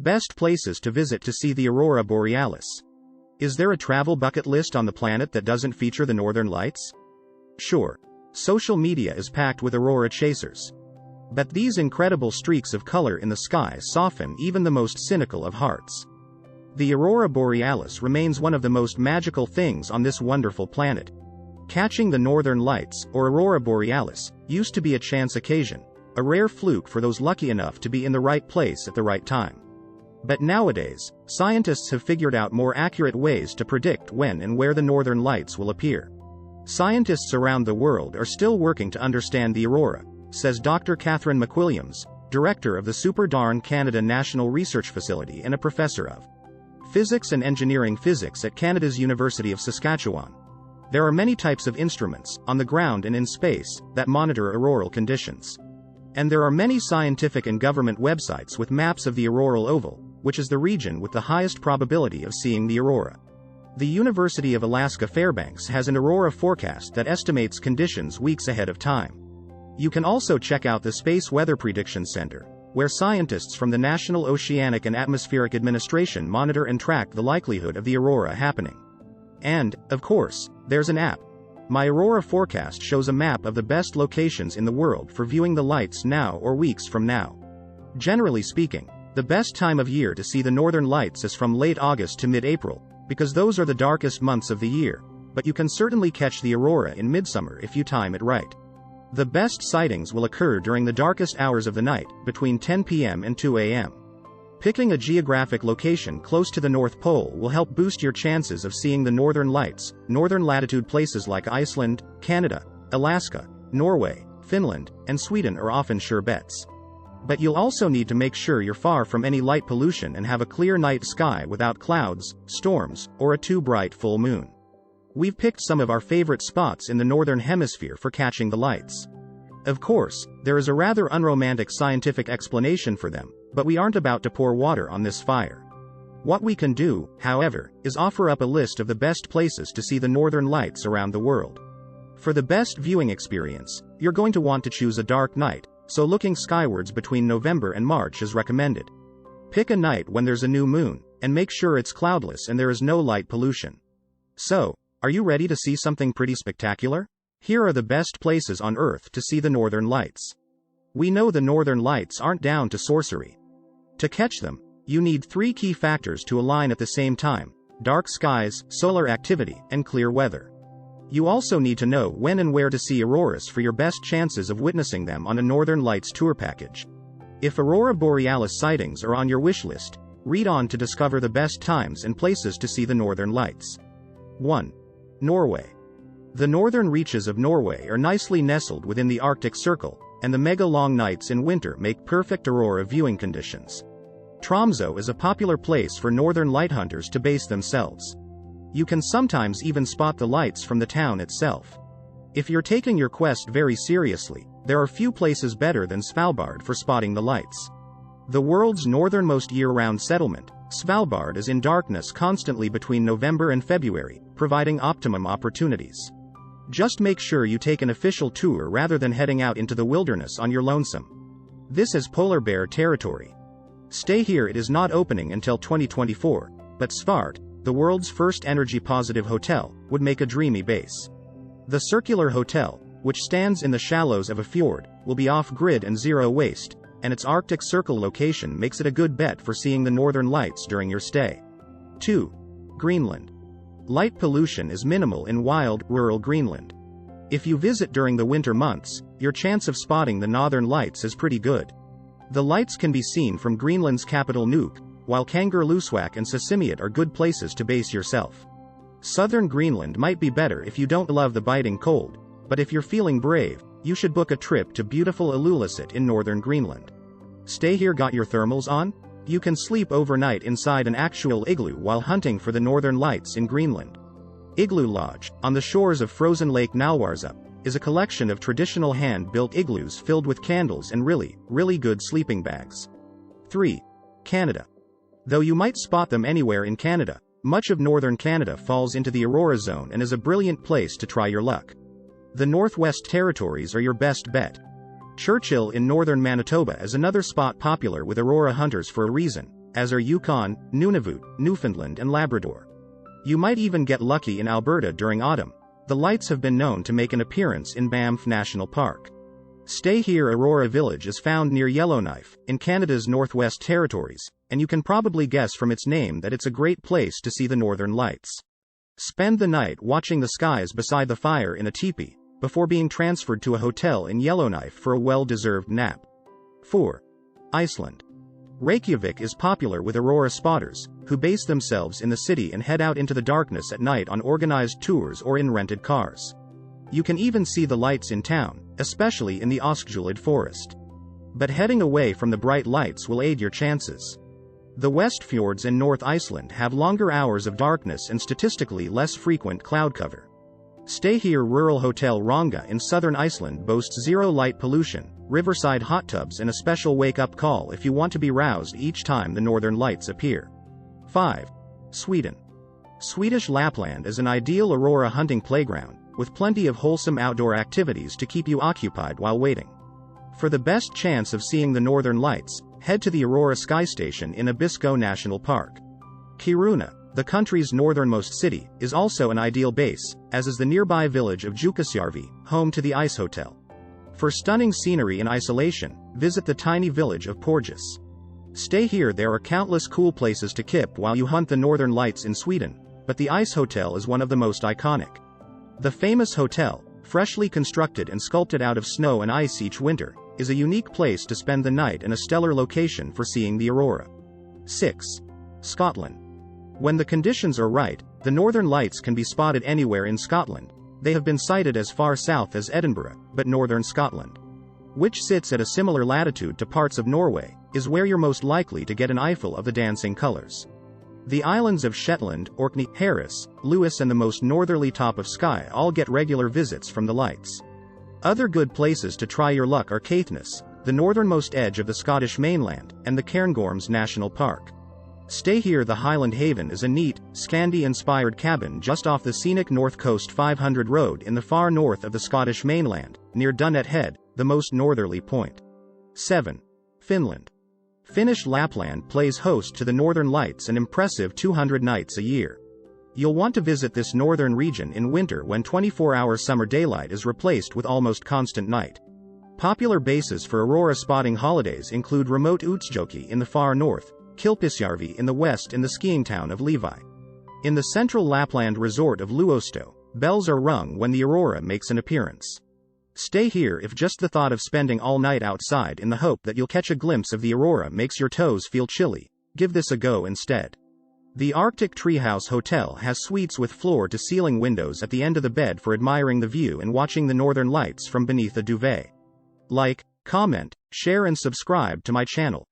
Best places to visit to see the Aurora Borealis. Is there a travel bucket list on the planet that doesn't feature the northern lights? Sure. Social media is packed with aurora chasers. But these incredible streaks of color in the sky soften even the most cynical of hearts. The Aurora Borealis remains one of the most magical things on this wonderful planet. Catching the northern lights, or Aurora Borealis, used to be a chance occasion, a rare fluke for those lucky enough to be in the right place at the right time. But nowadays, scientists have figured out more accurate ways to predict when and where the northern lights will appear. Scientists around the world are still working to understand the aurora, says Dr. Catherine McWilliams, director of the Super Darn Canada National Research Facility and a professor of Physics and Engineering Physics at Canada's University of Saskatchewan. There are many types of instruments, on the ground and in space, that monitor auroral conditions. And there are many scientific and government websites with maps of the auroral oval, which is the region with the highest probability of seeing the aurora. The University of Alaska Fairbanks has an aurora forecast that estimates conditions weeks ahead of time. You can also check out the Space Weather Prediction Center, where scientists from the National Oceanic and Atmospheric Administration monitor and track the likelihood of the aurora happening. And, of course, there's an app. My Aurora forecast shows a map of the best locations in the world for viewing the lights now or weeks from now. Generally speaking, the best time of year to see the northern lights is from late August to mid-April, because those are the darkest months of the year, but you can certainly catch the aurora in midsummer if you time it right. The best sightings will occur during the darkest hours of the night, between 10 p.m. and 2 a.m. Picking a geographic location close to the North Pole will help boost your chances of seeing the northern lights. Northern latitude places like Iceland, Canada, Alaska, Norway, Finland, and Sweden are often sure bets. But you'll also need to make sure you're far from any light pollution and have a clear night sky without clouds, storms, or a too bright full moon. We've picked some of our favorite spots in the northern hemisphere for catching the lights. Of course, there is a rather unromantic scientific explanation for them, but we aren't about to pour water on this fire. What we can do, however, is offer up a list of the best places to see the northern lights around the world. For the best viewing experience, you're going to want to choose a dark night, so looking skywards between November and March is recommended. Pick a night when there's a new moon, and make sure it's cloudless and there is no light pollution. So, are you ready to see something pretty spectacular? Here are the best places on Earth to see the northern lights. We know the northern lights aren't down to sorcery. To catch them, you need 3 key factors to align at the same time: dark skies, solar activity, and clear weather. You also need to know when and where to see auroras for your best chances of witnessing them on a Northern Lights tour package. If Aurora Borealis sightings are on your wish list, read on to discover the best times and places to see the northern lights. 1. Norway. The northern reaches of Norway are nicely nestled within the Arctic Circle, and the mega-long nights in winter make perfect aurora viewing conditions. Tromsø is a popular place for northern light hunters to base themselves. You can sometimes even spot the lights from the town itself. If you're taking your quest very seriously, there are few places better than Svalbard for spotting the lights. The world's northernmost year-round settlement, Svalbard is in darkness constantly between November and February, providing optimum opportunities. Just make sure you take an official tour rather than heading out into the wilderness on your lonesome. This is polar bear territory. Stay here. It is not opening until 2024, but Svart, the world's first energy-positive hotel, would make a dreamy base. The circular hotel, which stands in the shallows of a fjord, will be off-grid and zero waste, and its Arctic Circle location makes it a good bet for seeing the northern lights during your stay. 2. Greenland. Light pollution is minimal in wild, rural Greenland. If you visit during the winter months, your chance of spotting the northern lights is pretty good. The lights can be seen from Greenland's capital Nuuk, while Kangerlussuaq and Sisimiut are good places to base yourself. Southern Greenland might be better if you don't love the biting cold, but if you're feeling brave, you should book a trip to beautiful Ilulissat in northern Greenland. Stay here. Got your thermals on? You can sleep overnight inside an actual igloo while hunting for the northern lights in Greenland. Igloo Lodge, on the shores of frozen Lake Nalwarsup, is a collection of traditional hand-built igloos filled with candles and really good sleeping bags. 3. Canada. Though you might spot them anywhere in Canada, much of northern Canada falls into the Aurora zone and is a brilliant place to try your luck. The Northwest Territories are your best bet. Churchill in northern Manitoba is another spot popular with aurora hunters for a reason. as are Yukon, Nunavut, Newfoundland and Labrador. You might even get lucky in Alberta during autumn. The lights have been known to make an appearance in Banff National Park. Stay Here Aurora Village is found near Yellowknife, in Canada's Northwest Territories, and you can probably guess from its name that it's a great place to see the northern lights. Spend the night watching the skies beside the fire in a teepee, before being transferred to a hotel in Yellowknife for a well-deserved nap. 4. Iceland. Reykjavik is popular with aurora spotters, who base themselves in the city and head out into the darkness at night on organized tours or in rented cars. You can even see the lights in town, especially in the Öskjulit forest. But heading away from the bright lights will aid your chances. The West Fjords in North Iceland have longer hours of darkness and statistically less frequent cloud cover. Stay Here Rural Hotel Ranga in southern Iceland boasts zero light pollution, riverside hot tubs and a special wake-up call if you want to be roused each time the northern lights appear. 5. Sweden. Swedish Lapland is an ideal aurora hunting playground, with plenty of wholesome outdoor activities to keep you occupied while waiting. For the best chance of seeing the northern lights, head to the Aurora Sky Station in Abisko National Park. Kiruna, the country's northernmost city, is also an ideal base, as is the nearby village of Jukkasjärvi, home to the Ice Hotel. For stunning scenery in isolation, visit the tiny village of Porjus. Stay Here there are countless cool places to kip while you hunt the northern lights in Sweden, but the Ice Hotel is one of the most iconic. The famous hotel, freshly constructed and sculpted out of snow and ice each winter, is a unique place to spend the night and a stellar location for seeing the aurora. 6. Scotland. When the conditions are right, the northern lights can be spotted anywhere in Scotland. They have been sighted as far south as Edinburgh, but northern Scotland, which sits at a similar latitude to parts of Norway, is where you're most likely to get an eyeful of the dancing colors. The islands of Shetland, Orkney, Harris, Lewis and the most northerly top of Skye all get regular visits from the lights. Other good places to try your luck are Caithness, the northernmost edge of the Scottish mainland, and the Cairngorms National Park. Stay Here the Highland Haven is a neat, Scandi-inspired cabin just off the scenic North Coast 500 road in the far north of the Scottish mainland, near Dunnet Head, the most northerly point. 7. Finland. Finnish Lapland plays host to the northern lights an impressive 200 nights a year. You'll want to visit this northern region in winter when 24-hour summer daylight is replaced with almost constant night. Popular bases for aurora spotting holidays include remote Utsjoki in the far north, Kilpisjärvi in the west and the skiing town of Levi. In the central Lapland resort of Luosto, bells are rung when the aurora makes an appearance. Stay Here if just the thought of spending all night outside in the hope that you'll catch a glimpse of the aurora makes your toes feel chilly. Give this a go instead. The Arctic Treehouse Hotel has suites with floor-to-ceiling windows at the end of the bed for admiring the view and watching the northern lights from beneath a duvet. Like, comment, share and subscribe to my channel.